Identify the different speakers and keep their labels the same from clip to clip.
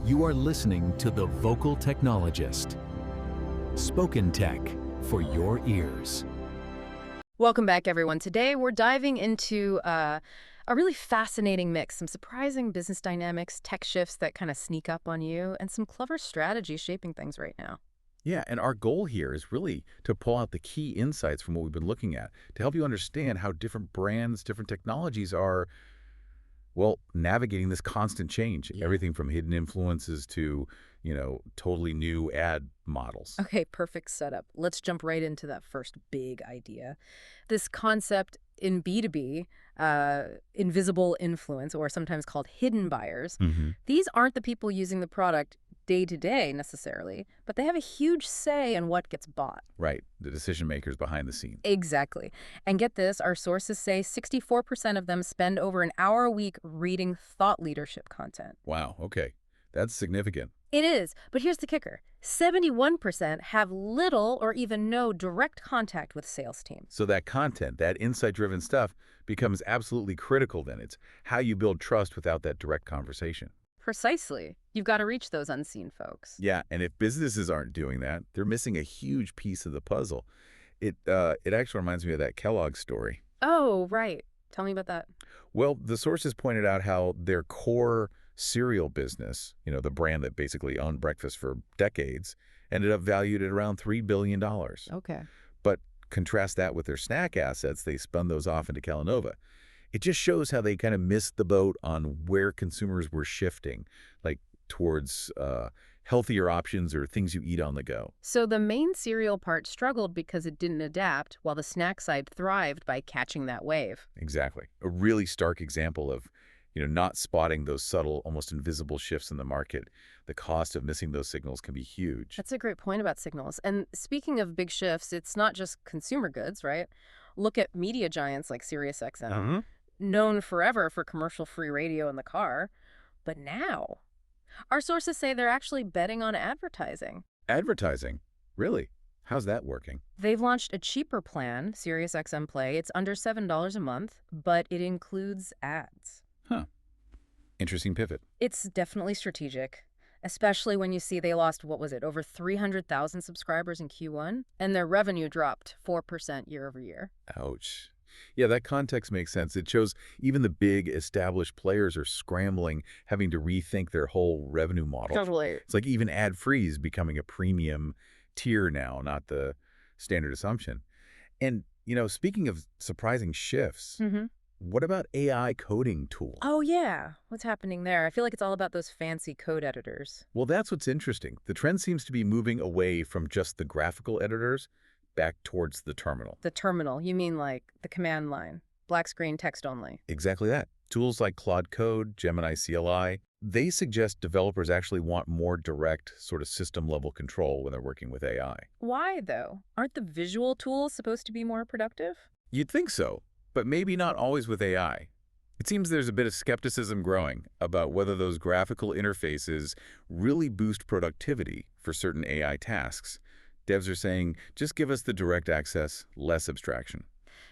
Speaker 1: You are listening to The Vocal Technologist. Spoken Tech for your ears.
Speaker 2: Welcome back, everyone. Today, we're diving into a really fascinating mix, some surprising business dynamics, tech shifts that kind of sneak up on you, and some clever strategies shaping things right now.
Speaker 3: Yeah, and our goal here is really to pull out the key insights from what we've been looking at to help you understand how different brands, different technologies are, well, navigating this constant change.
Speaker 2: Yeah.
Speaker 3: Everything from hidden influences to, totally new ad models.
Speaker 2: Okay, perfect setup. Let's jump right into that first big idea. This concept in B2B, invisible influence, or sometimes called hidden buyers,
Speaker 3: hmm
Speaker 2: these aren't the people using the product day to day necessarily, but they have a huge say in what gets bought.
Speaker 3: Right, the decision makers behind the scenes.
Speaker 2: Exactly. And get this, our sources say 64% of them spend over an hour a week reading thought leadership content.
Speaker 3: Wow, okay. That's significant.
Speaker 2: It is, but here's the kicker. 71% have little or even no direct contact with sales teams.
Speaker 3: So that content, that insight-driven stuff becomes absolutely critical then. It's how you build trust without that direct conversation.
Speaker 2: Precisely. You've got to reach those unseen folks.
Speaker 3: Yeah, and if businesses aren't doing that, they're missing a huge piece of the puzzle. It actually reminds me of that Kellogg story.
Speaker 2: Oh, right. Tell me about that.
Speaker 3: Well, the sources pointed out how their core cereal business, the brand that basically owned breakfast for decades, ended up valued at around $3 billion.
Speaker 2: Okay.
Speaker 3: But contrast that with their snack assets, they spun those off into Kellanova. It just shows how they kind of missed the boat on where consumers were shifting, like towards healthier options or things you eat on the go.
Speaker 2: So the main cereal part struggled because it didn't adapt, while the snack side thrived by catching that wave.
Speaker 3: Exactly. A really stark example of, not spotting those subtle, almost invisible shifts in the market. The cost of missing those signals can be huge.
Speaker 2: That's a great point about signals. And speaking of big shifts, it's not just consumer goods, right? Look at media giants like SiriusXM, known forever for commercial-free radio in the car. But now, our sources say they're actually betting on advertising.
Speaker 3: Advertising? Really? How's that working?
Speaker 2: They've launched a cheaper plan, SiriusXM Play. It's under $7 a month, but it includes ads.
Speaker 3: Huh. Interesting pivot.
Speaker 2: It's definitely strategic, especially when you see they lost, what was it, over 300,000 subscribers in Q1, and their revenue dropped 4% year over year.
Speaker 3: Ouch. Yeah, that context makes sense. It shows even the big established players are scrambling, having to rethink their whole revenue model.
Speaker 2: Totally.
Speaker 3: It's like even ad-free is becoming a premium tier now, not the standard assumption. And, speaking of surprising shifts, what about AI coding tools?
Speaker 2: Oh, yeah. What's happening there? I feel like it's all about those fancy code editors.
Speaker 3: Well, that's what's interesting. The trend seems to be moving away from just the graphical editors back towards the terminal.
Speaker 2: The terminal, you mean like the command line, black screen text only.
Speaker 3: Exactly that. Tools like Claude Code, Gemini CLI, they suggest developers actually want more direct sort of system-level control when they're working with AI.
Speaker 2: Why, though? Aren't the visual tools supposed to be more productive?
Speaker 3: You'd think so, but maybe not always with AI. It seems there's a bit of skepticism growing about whether those graphical interfaces really boost productivity for certain AI tasks. Devs are saying, just give us the direct access, less abstraction.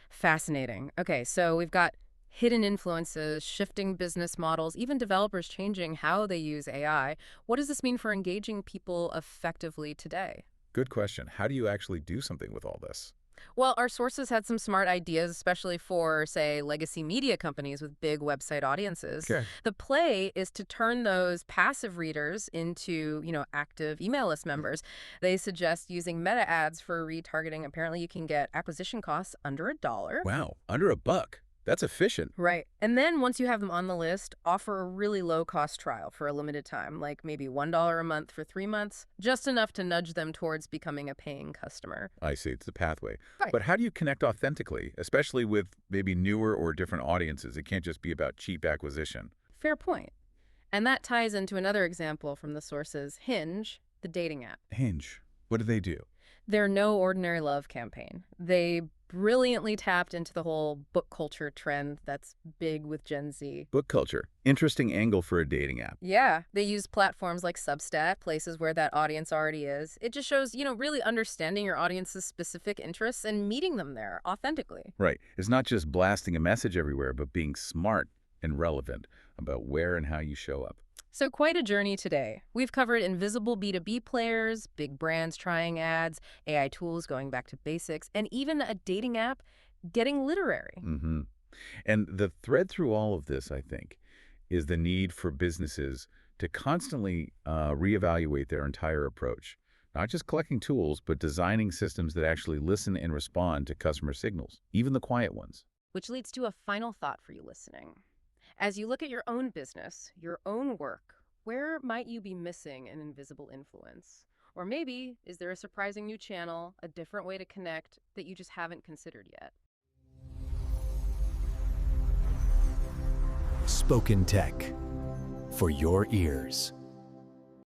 Speaker 2: Fascinating. Okay, so we've got hidden influences, shifting business models, even developers changing how they use AI. What does this mean for engaging people effectively today?
Speaker 3: Good question. How do you actually do something with all this?
Speaker 2: Well, our sources had some smart ideas, especially for, say, legacy media companies with big website audiences.
Speaker 3: Okay.
Speaker 2: The play is to turn those passive readers into, active email list members. They suggest using meta ads for retargeting. Apparently, you can get acquisition costs under $1.
Speaker 3: Wow, under $1. That's efficient.
Speaker 2: Right. And then once you have them on the list, offer a really low-cost trial for a limited time, like maybe $1 a month for 3 months, just enough to nudge them towards becoming a paying customer.
Speaker 3: I see. It's a pathway.
Speaker 2: Right.
Speaker 3: But how do you connect authentically, especially with maybe newer or different audiences? It can't just be about cheap acquisition.
Speaker 2: Fair point. And that ties into another example from the sources, Hinge, the dating app.
Speaker 3: Hinge. What do they do?
Speaker 2: Their No Ordinary Love campaign. They brilliantly tapped into the whole book culture trend that's big with Gen Z.
Speaker 3: Book culture. Interesting angle for a dating app.
Speaker 2: Yeah, they use platforms like Substack, places where that audience already is. It just shows, really understanding your audience's specific interests and meeting them there authentically.
Speaker 3: Right. It's not just blasting a message everywhere, but being smart and relevant about where and how you show up.
Speaker 2: So quite a journey today. We've covered invisible B2B players, big brands trying ads, AI tools going back to basics, and even a dating app getting literary.
Speaker 3: hmm And the thread through all of this, I think, is the need for businesses to constantly reevaluate their entire approach. Not just collecting tools, but designing systems that actually listen and respond to customer signals, even the quiet ones.
Speaker 2: Which leads to a final thought for you listening. As you look at your own business, your own work, where might you be missing an invisible influence? Or maybe, is there a surprising new channel, a different way to connect that you just haven't considered yet?
Speaker 1: Spoken Tech for your ears.